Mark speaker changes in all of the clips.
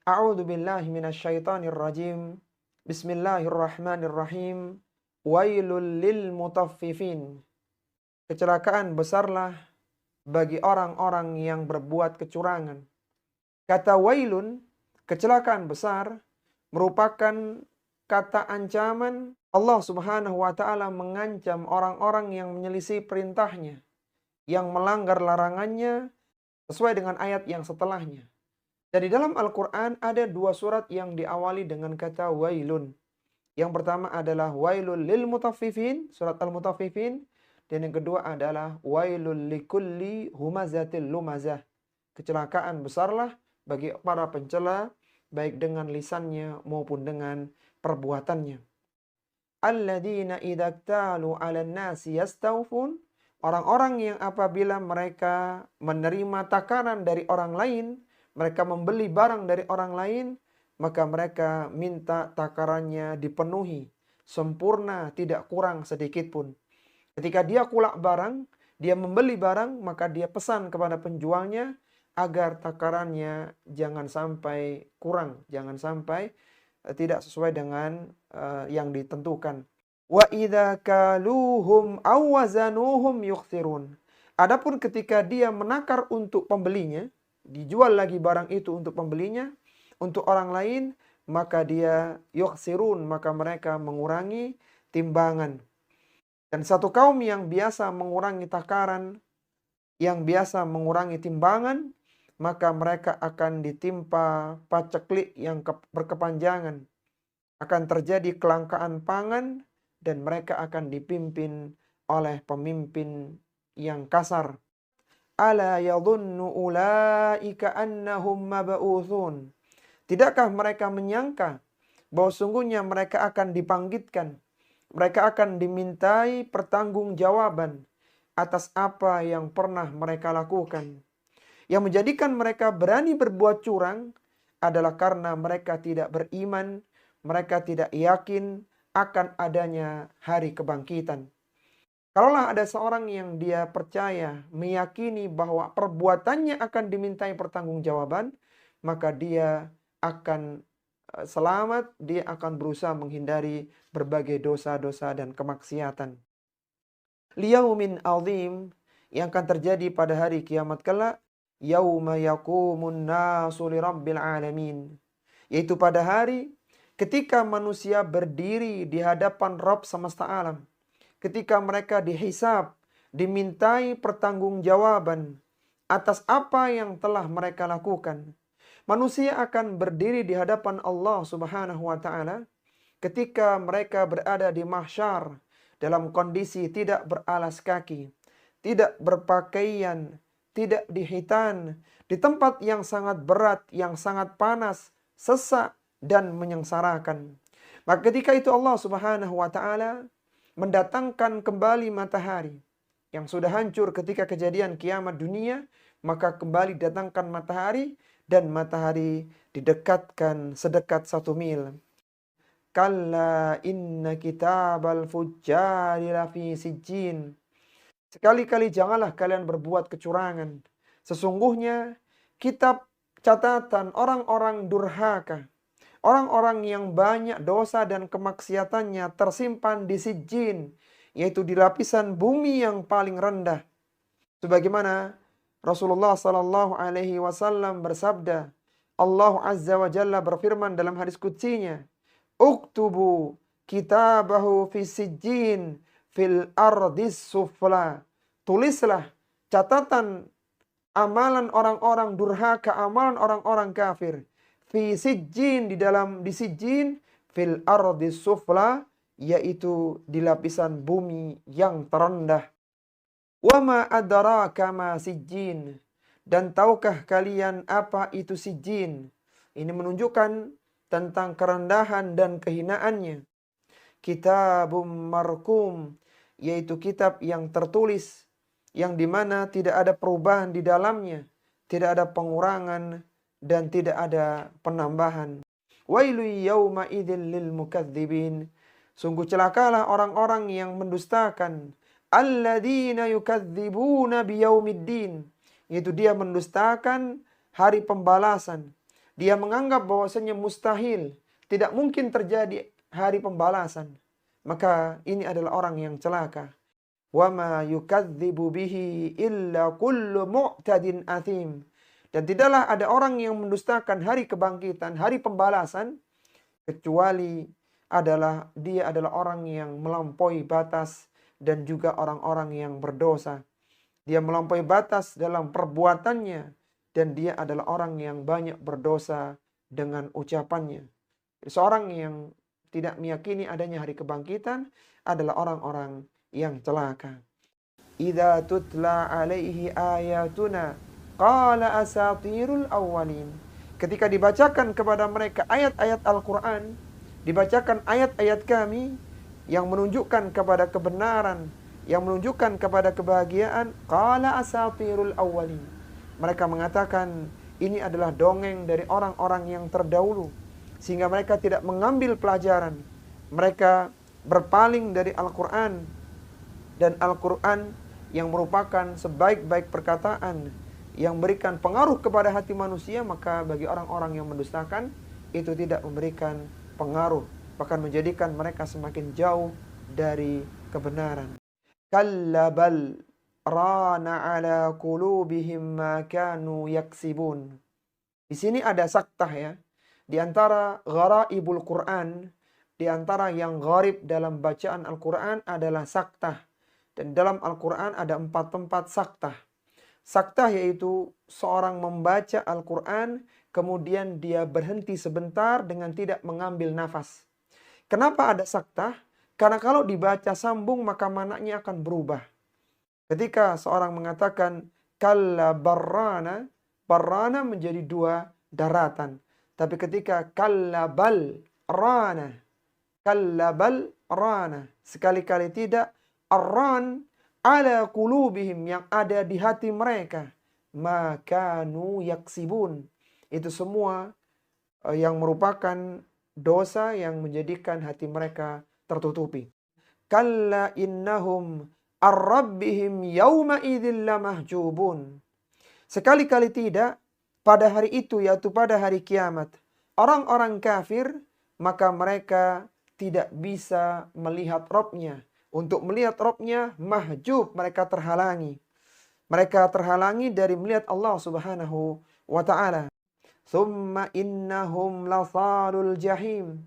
Speaker 1: A'udzu billahi minasyaitonir rajim. Bismillahirrahmanirrahim. Wailul lil mutaffifin. Kecelakaan besarlah bagi orang-orang yang berbuat kecurangan. Kata wailun, kecelakaan besar, merupakan kata ancaman. Allah Subhanahu wa taala mengancam orang-orang yang menyelisih perintahnya, yang melanggar larangannya sesuai dengan ayat yang setelahnya. Dan di dalam Al-Quran ada dua surat yang diawali dengan kata wailun. Yang pertama adalah wailul lil mutaffifin, surat Al-Mutaffifin. Dan yang kedua adalah wailul likulli humazatil lumazah. Kecelakaan besarlah bagi para pencela, baik dengan lisannya maupun dengan perbuatannya. Alladzina idza iktalu 'alan nasi yastawfun. Orang-orang yang apabila mereka menerima takaran dari orang lain, mereka membeli barang dari orang lain, maka mereka minta takarannya dipenuhi, sempurna, tidak kurang sedikit pun. Ketika dia kulak barang, dia membeli barang, maka dia pesan kepada penjualnya agar takarannya jangan sampai kurang, jangan sampai tidak sesuai dengan yang ditentukan. Wa idza kaluhum aw wazanuhum yukhsirun. Adapun ketika dia menakar untuk pembelinya, dijual lagi barang itu untuk pembelinya, untuk orang lain, maka dia yukhsirun, maka mereka mengurangi timbangan. Dan satu kaum yang biasa mengurangi takaran, yang biasa mengurangi timbangan, maka mereka akan ditimpa paceklik yang berkepanjangan. Akan terjadi kelangkaan pangan dan mereka akan dipimpin oleh pemimpin yang kasar. Ala yadhunnu ulaika annahum mab'utsun. Tidakkah mereka menyangka bahwa sungguhnya mereka akan dibangkitkan, mereka akan dimintai pertanggungjawaban atas apa yang pernah mereka lakukan. Yang menjadikan mereka berani berbuat curang adalah karena mereka tidak beriman, mereka tidak yakin akan adanya hari kebangkitan. Kalaulah ada seorang yang dia percaya, meyakini bahwa perbuatannya akan dimintai pertanggungjawaban, maka dia akan selamat, dia akan berusaha menghindari berbagai dosa-dosa dan kemaksiatan. Liyaumin azim, yang akan terjadi pada hari kiamat kelak, yauma yaqumun nasu lirabbil alamin, yaitu pada hari ketika manusia berdiri di hadapan Rabb semesta alam. Ketika mereka dihisab, dimintai pertanggungjawaban atas apa yang telah mereka lakukan. Manusia akan berdiri di hadapan Allah Subhanahu wa taala ketika mereka berada di mahsyar dalam kondisi tidak beralas kaki, tidak berpakaian, tidak dihitan, di tempat yang sangat berat, yang sangat panas, sesak dan menyengsarakan. Maka ketika itu Allah Subhanahu wa taala mendatangkan kembali matahari yang sudah hancur ketika kejadian kiamat dunia, maka kembali datangkan matahari dan matahari didekatkan sedekat 1 mil. Kalla inna kitabal fujjari lafi sijjin. Sekali-kali janganlah kalian berbuat kecurangan. Sesungguhnya kitab catatan orang-orang durhaka, orang-orang yang banyak dosa dan kemaksiatannya tersimpan di sijjin, yaitu di lapisan bumi yang paling rendah. Sebagaimana Rasulullah sallallahu alaihi wasallam bersabda, Allah Azza wa Jalla berfirman dalam hadis qudsinya, "Uktubu kitabahu fi sijjin fil ardis sufla." Tulislah catatan amalan orang-orang durhaka, amalan orang-orang kafir, fi sijjin, di sijjin, fil ardis sufla, yaitu di lapisan bumi yang terendah. Wa ma adraka ma sijjin. Dan tahukah kalian apa itu sijjin? Ini menunjukkan tentang kerendahan dan kehinaannya. Kitabum markum, yaitu kitab yang tertulis, yang dimana tidak ada perubahan di dalamnya, tidak ada pengurangan dan tidak ada penambahan. Wailu yauma idzil lil mukadzibin. Sungguh celakalah orang-orang yang mendustakan. Alladzina yukadzibuna biyaumiddin, yaitu dia mendustakan hari pembalasan. Dia menganggap bahwasanya mustahil, tidak mungkin terjadi hari pembalasan. Maka ini adalah orang yang celaka. Wa ma yukadzibu bihi illa kullu mu'tadin athim. Dan tidaklah ada orang yang mendustakan hari kebangkitan, hari pembalasan, kecuali dia adalah orang yang melampaui batas dan juga orang-orang yang berdosa. Dia melampaui batas dalam perbuatannya dan dia adalah orang yang banyak berdosa dengan ucapannya. Seorang yang tidak meyakini adanya hari kebangkitan adalah orang-orang yang celaka. Idza tutla alaihi ayatuna qala asatirul awwalin. Ketika dibacakan kepada mereka ayat-ayat Al-Quran, dibacakan ayat-ayat kami yang menunjukkan kepada kebenaran, yang menunjukkan kepada kebahagiaan, qala asatirul awwalin. Mereka mengatakan ini adalah dongeng dari orang-orang yang terdahulu, sehingga mereka tidak mengambil pelajaran. Mereka berpaling dari Al-Quran, dan Al-Quran yang merupakan sebaik-baik perkataan yang berikan pengaruh kepada hati manusia, maka bagi orang-orang yang mendustakan itu tidak memberikan pengaruh, bahkan menjadikan mereka semakin jauh dari kebenaran. Kalla bal rana ala qulubihim ma kanu yaksibun. Di sini ada saktah ya. Di antara gharaibul Quran, di antara yang gharib dalam bacaan Al-Quran adalah saktah. Dan dalam Al-Quran ada 4 tempat saktah. Saktah yaitu seorang membaca Al-Quran, kemudian dia berhenti sebentar dengan tidak mengambil nafas. Kenapa ada saktah? Karena kalau dibaca sambung maka maknanya akan berubah. Ketika seorang mengatakan kalla barrana, barrana menjadi 2 daratan. Tapi ketika kalla bal rana, kalla bal rana, sekali-kali tidak, arran ala qulubihim, yang ada di hati mereka, makanu yaksibun, itu semua yang merupakan dosa yang menjadikan hati mereka tertutupi. Kalla innahum ar-rabbihim yawma idzil lamahjubun. Sekali-kali tidak, pada hari itu yaitu pada hari kiamat, orang-orang kafir maka mereka tidak bisa melihat Rabb-nya. Untuk melihat Rabb-nya mahjub, mereka terhalangi. Mereka terhalangi dari melihat Allah Subhanahu wa ta'ala. Thumma innahum lathalul jahim.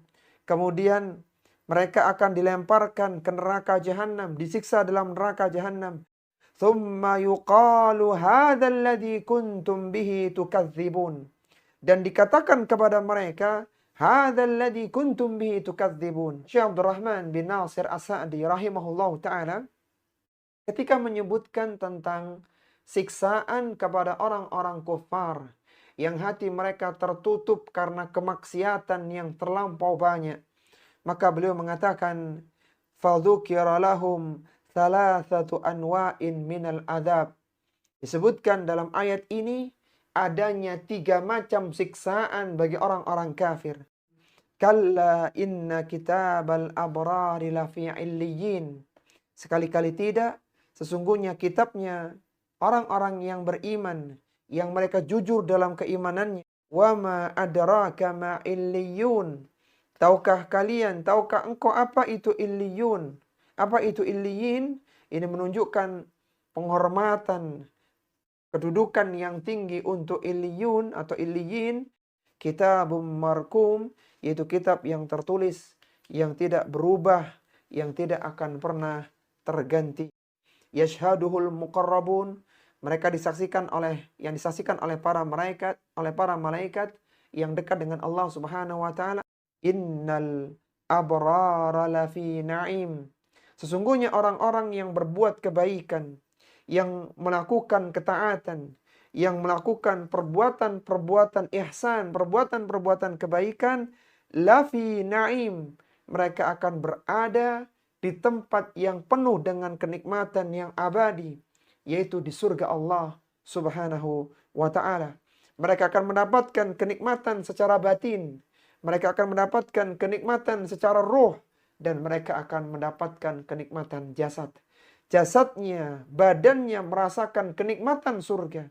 Speaker 1: Kemudian mereka akan dilemparkan ke neraka jahanam, disiksa dalam neraka jahanam. Thumma yuqalu hadzal ladzi kuntum bihi tukadzibun. Dan dikatakan kepada mereka, hadzal ladzi kuntum bihi tukadzibun. Syekh Abdul Rahman bin Nasir As-Sa'di rahimahullahu taala ketika menyebutkan tentang siksaan kepada orang-orang kufar yang hati mereka tertutup karena kemaksiatan yang terlampau banyak, maka beliau mengatakan fadzukira lahum thalathatu anwa'in minal adab. Disebutkan dalam ayat ini adanya 3 macam siksaan bagi orang-orang kafir. Kalla inna kitabal abrari lafi illiyin. Sekali-kali tidak, sesungguhnya kitabnya orang-orang yang beriman, yang mereka jujur dalam keimanannya. Wa ma adraka ma illiyun. Tahukah kalian, tahukah engkau apa itu illiyun? Apa itu illiyin? Ini menunjukkan penghormatan, kedudukan yang tinggi untuk illiyun atau illiyin. Kitabum markum, yaitu kitab yang tertulis, yang tidak berubah, yang tidak akan pernah terganti. Yashhaduhul muqarrabun, mereka disaksikan oleh para malaikat yang dekat dengan Allah Subhanahu wa taala. Innal abrara lafi na'im. Sesungguhnya orang-orang yang berbuat kebaikan, yang melakukan ketaatan, yang melakukan perbuatan-perbuatan ihsan, perbuatan-perbuatan kebaikan, lafi na'im, mereka akan berada di tempat yang penuh dengan kenikmatan yang abadi, yaitu di surga Allah Subhanahu wa ta'ala. Mereka akan mendapatkan kenikmatan secara batin, mereka akan mendapatkan kenikmatan secara ruh, dan mereka akan mendapatkan kenikmatan jasad. Jasadnya, badannya merasakan kenikmatan surga.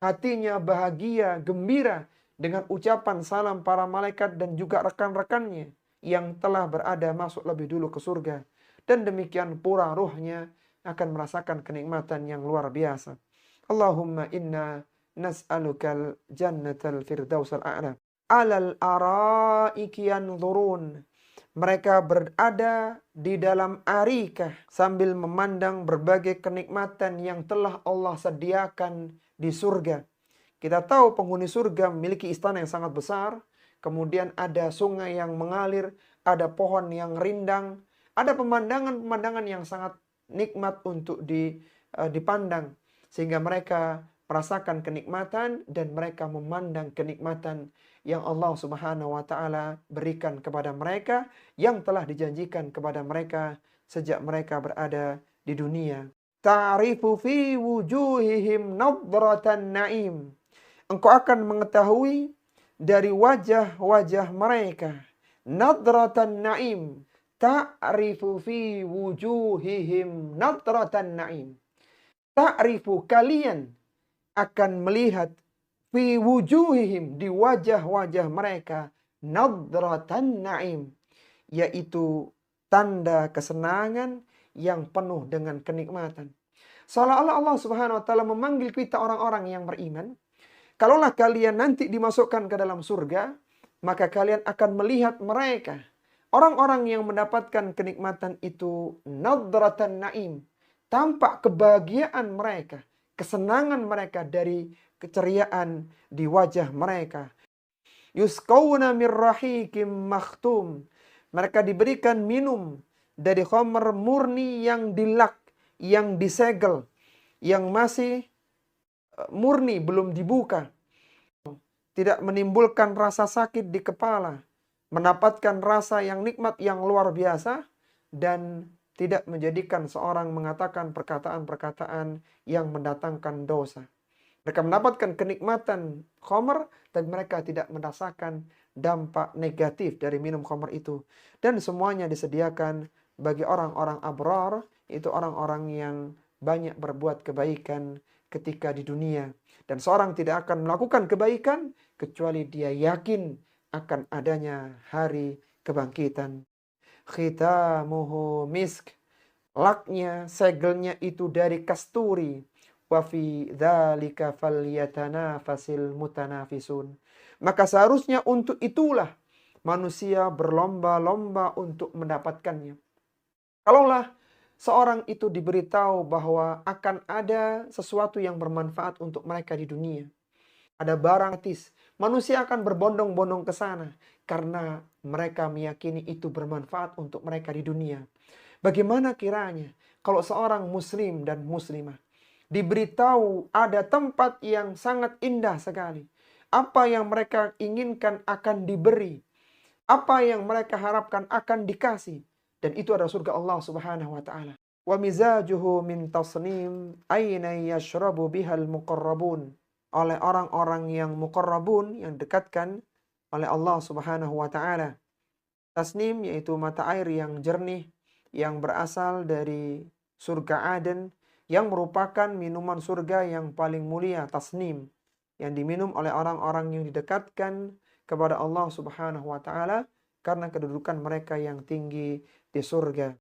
Speaker 1: Hatinya bahagia, gembira dengan ucapan salam para malaikat dan juga rekan-rekannya yang telah berada masuk lebih dulu ke surga. Dan demikian pula ruhnya akan merasakan kenikmatan yang luar biasa. Allahumma inna nas'alukal jannatal firdausal a'la. Alal araiki yanzurun. Mereka berada di dalam arikah sambil memandang berbagai kenikmatan yang telah Allah sediakan di surga. Kita tahu penghuni surga memiliki istana yang sangat besar. Kemudian ada sungai yang mengalir, ada pohon yang rindang, ada pemandangan-pemandangan yang sangat nikmat untuk dipandang. Sehingga mereka merasakan kenikmatan dan mereka memandang kenikmatan yang Allah Subhanahu wa taala berikan kepada mereka, yang telah dijanjikan kepada mereka sejak mereka berada di dunia. Ta'rifu fi wujuhihim nadratan na'im. Engkau akan mengetahui dari wajah-wajah mereka nadratan na'im. Ta'rifu fi wujuhihim nadratan na'im. Ta'rifu, kalian akan melihat fi wujuhihim, di wajah-wajah mereka, nadratan na'im, yaitu tanda kesenangan yang penuh dengan kenikmatan. Seolah-olah Allah Subhanahu wa taala memanggil kita orang-orang yang beriman. Kalaulah kalian nanti dimasukkan ke dalam surga, maka kalian akan melihat mereka, orang-orang yang mendapatkan kenikmatan itu, nadratan na'im, tampak kebahagiaan mereka, kesenangan mereka dari keceriaan di wajah mereka. Yusqawna min rahikim makhtum. Mereka diberikan minum dari khamr murni yang dilak, yang disegel, yang masih murni, belum dibuka. Tidak menimbulkan rasa sakit di kepala, mendapatkan rasa yang nikmat yang luar biasa, dan tidak menjadikan seorang mengatakan perkataan-perkataan yang mendatangkan dosa. Mereka mendapatkan kenikmatan khamr dan mereka tidak merasakan dampak negatif dari minum khamr itu. Dan semuanya disediakan bagi orang-orang abrar, itu orang-orang yang banyak berbuat kebaikan ketika di dunia. Dan seorang tidak akan melakukan kebaikan kecuali dia yakin akan adanya hari kebangkitan. Khitamuhu misk. Laknya, segelnya itu dari kasturi. Wa fi dzalika falyatanafasil mutanafisun. Maka seharusnya untuk itulah manusia berlomba-lomba untuk mendapatkannya. Kalaulah seorang itu diberitahu bahwa akan ada sesuatu yang bermanfaat untuk mereka di dunia, ada barang gratis, manusia akan berbondong-bondong ke sana karena mereka meyakini itu bermanfaat untuk mereka di dunia. Bagaimana kiranya kalau seorang muslim dan muslimah diberitahu ada tempat yang sangat indah sekali, apa yang mereka inginkan akan diberi, apa yang mereka harapkan akan dikasih, dan itu adalah surga Allah Subhanahu wa taala. Wa mizajuhu min tasnim aina yashrabu bihal muqarrabun. Oleh orang-orang yang muqarrabun, yang dekatkan oleh Allah Subhanahu wa taala. Tasnim yaitu mata air yang jernih yang berasal dari surga Aden, yang merupakan minuman surga yang paling mulia, tasnim, yang diminum oleh orang-orang yang didekatkan kepada Allah Subhanahu wa taala karena kedudukan mereka yang tinggi di surga.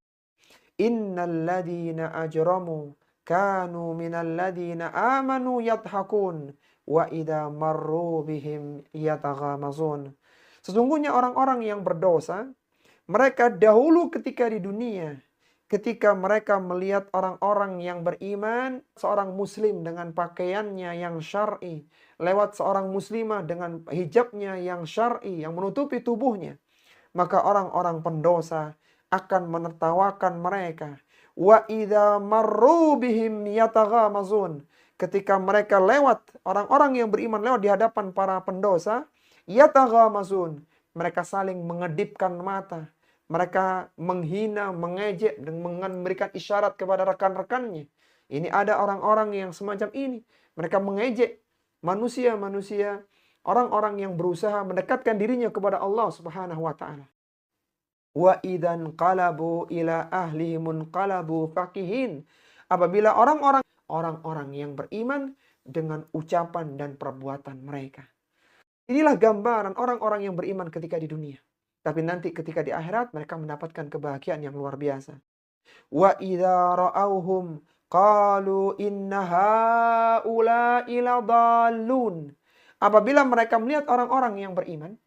Speaker 1: Innal ladzina ajramu kanu minal ladzina amanu yadhakun wa idza marru bihim yataghamazun. Sesungguhnya orang-orang yang berdosa, mereka dahulu ketika di dunia, ketika mereka melihat orang-orang yang beriman, seorang muslim dengan pakaiannya yang syar'i, lewat seorang muslimah dengan hijabnya yang syar'i, yang menutupi tubuhnya, maka orang-orang pendosa akan menertawakan mereka. Wa idza marru bihim yataghamazun. Ketika mereka lewat, orang-orang yang beriman lewat di hadapan para pendosa, yataghamazun, mereka saling mengedipkan mata. Mereka menghina, mengejek, dan memberikan isyarat kepada rekan-rekannya. Ini ada orang-orang yang semacam ini. Mereka mengejek manusia-manusia, orang-orang yang berusaha mendekatkan dirinya kepada Allah Subhanahu wa taala. Wa idzan qalabu ila ahlihim qalabu fakihin. Apabila orang-orang yang beriman dengan ucapan dan perbuatan mereka, Inilah gambaran orang-orang yang beriman ketika di dunia. Tapi nanti ketika di akhirat mereka mendapatkan kebahagiaan yang luar biasa. Wa idza ra'awhum qalu inna haula'i ladallun. Apabila mereka melihat orang-orang yang beriman,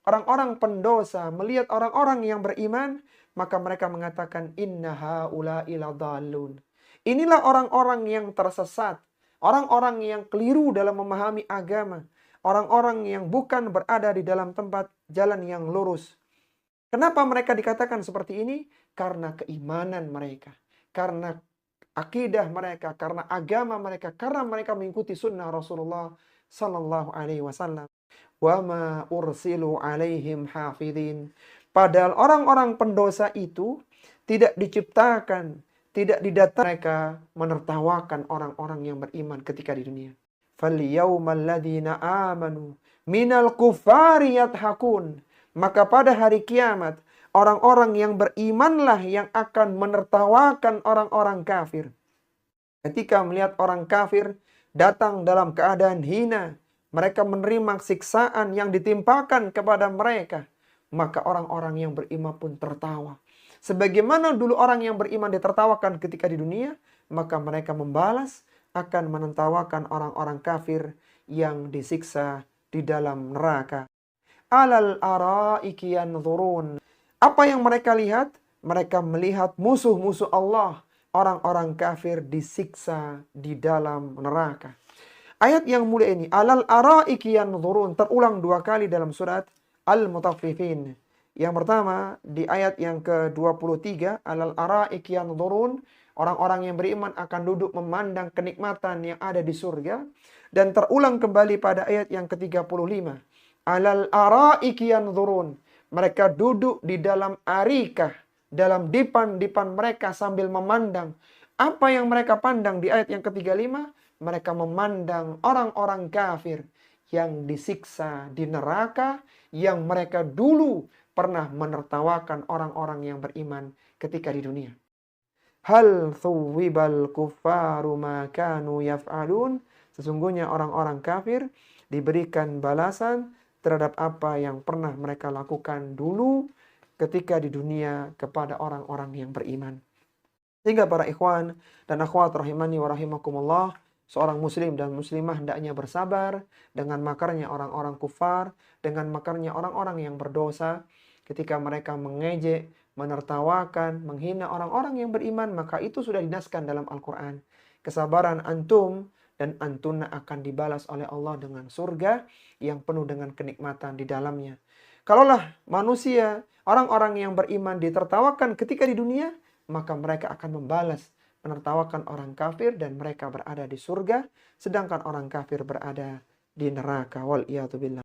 Speaker 1: orang-orang pendosa melihat orang-orang yang beriman, maka mereka mengatakan inna haula'i ladallun. Inilah orang-orang yang tersesat, orang-orang yang keliru dalam memahami agama, orang-orang yang bukan berada di dalam tempat jalan yang lurus. Kenapa mereka dikatakan seperti ini? Karena keimanan mereka, karena akidah mereka, karena agama mereka, karena mereka mengikuti sunnah Rasulullah Sallallahu Alaihi Wasallam. Wa ma ursilu alaihim hafidhin. Padahal orang-orang pendosa itu tidak diciptakan, tidak didatangkan mereka menertawakan orang-orang yang beriman ketika di dunia. Falyawmal ladzina amanu minal kuffari yadhakun. Maka pada hari kiamat, orang-orang yang berimanlah yang akan menertawakan orang-orang kafir. Ketika melihat orang kafir datang dalam keadaan hina, mereka menerima siksaan yang ditimpakan kepada mereka, maka orang-orang yang beriman pun tertawa. Sebagaimana dulu orang yang beriman ditertawakan ketika di dunia, maka mereka membalas akan menertawakan orang-orang kafir yang disiksa di dalam neraka. Alal araiki yanzurun. Apa yang mereka lihat? Mereka melihat musuh-musuh Allah, orang-orang kafir disiksa di dalam neraka. Ayat yang mulia ini, alal araiki yanzurun, terulang 2 kali dalam surat Al-Mutaffifin. Yang pertama di ayat yang ke-23, alal araiki yanzurun, orang-orang yang beriman akan duduk memandang kenikmatan yang ada di surga. Dan terulang kembali pada ayat yang ke-35. Alal araiki yanzurun. Mereka duduk di dalam arikah, dalam dipan-dipan mereka sambil memandang. Apa yang mereka pandang di ayat yang ke-35? Mereka memandang orang-orang kafir yang disiksa di neraka, yang mereka dulu pernah menertawakan orang-orang yang beriman ketika di dunia. Hal thuwibal kuffaru ma kanu yaf'alun. Sesungguhnya orang-orang kafir diberikan balasan terhadap apa yang pernah mereka lakukan dulu ketika di dunia kepada orang-orang yang beriman. Sehingga para ikhwan dan akhwat rahimani wa rahimakumullah, seorang muslim dan muslimah hendaknya bersabar dengan makarnya orang-orang kufar, dengan makarnya orang-orang yang berdosa. Ketika mereka mengejek, menertawakan, menghina orang-orang yang beriman, maka itu sudah dinaskan dalam Al-Quran. Kesabaran antum dan antuna akan dibalas oleh Allah dengan surga yang penuh dengan kenikmatan di dalamnya. Kalaulah manusia, orang-orang yang beriman ditertawakan ketika di dunia, maka mereka akan membalas menertawakan orang kafir dan mereka berada di surga, sedangkan orang kafir berada di neraka. Wal iyadu billah.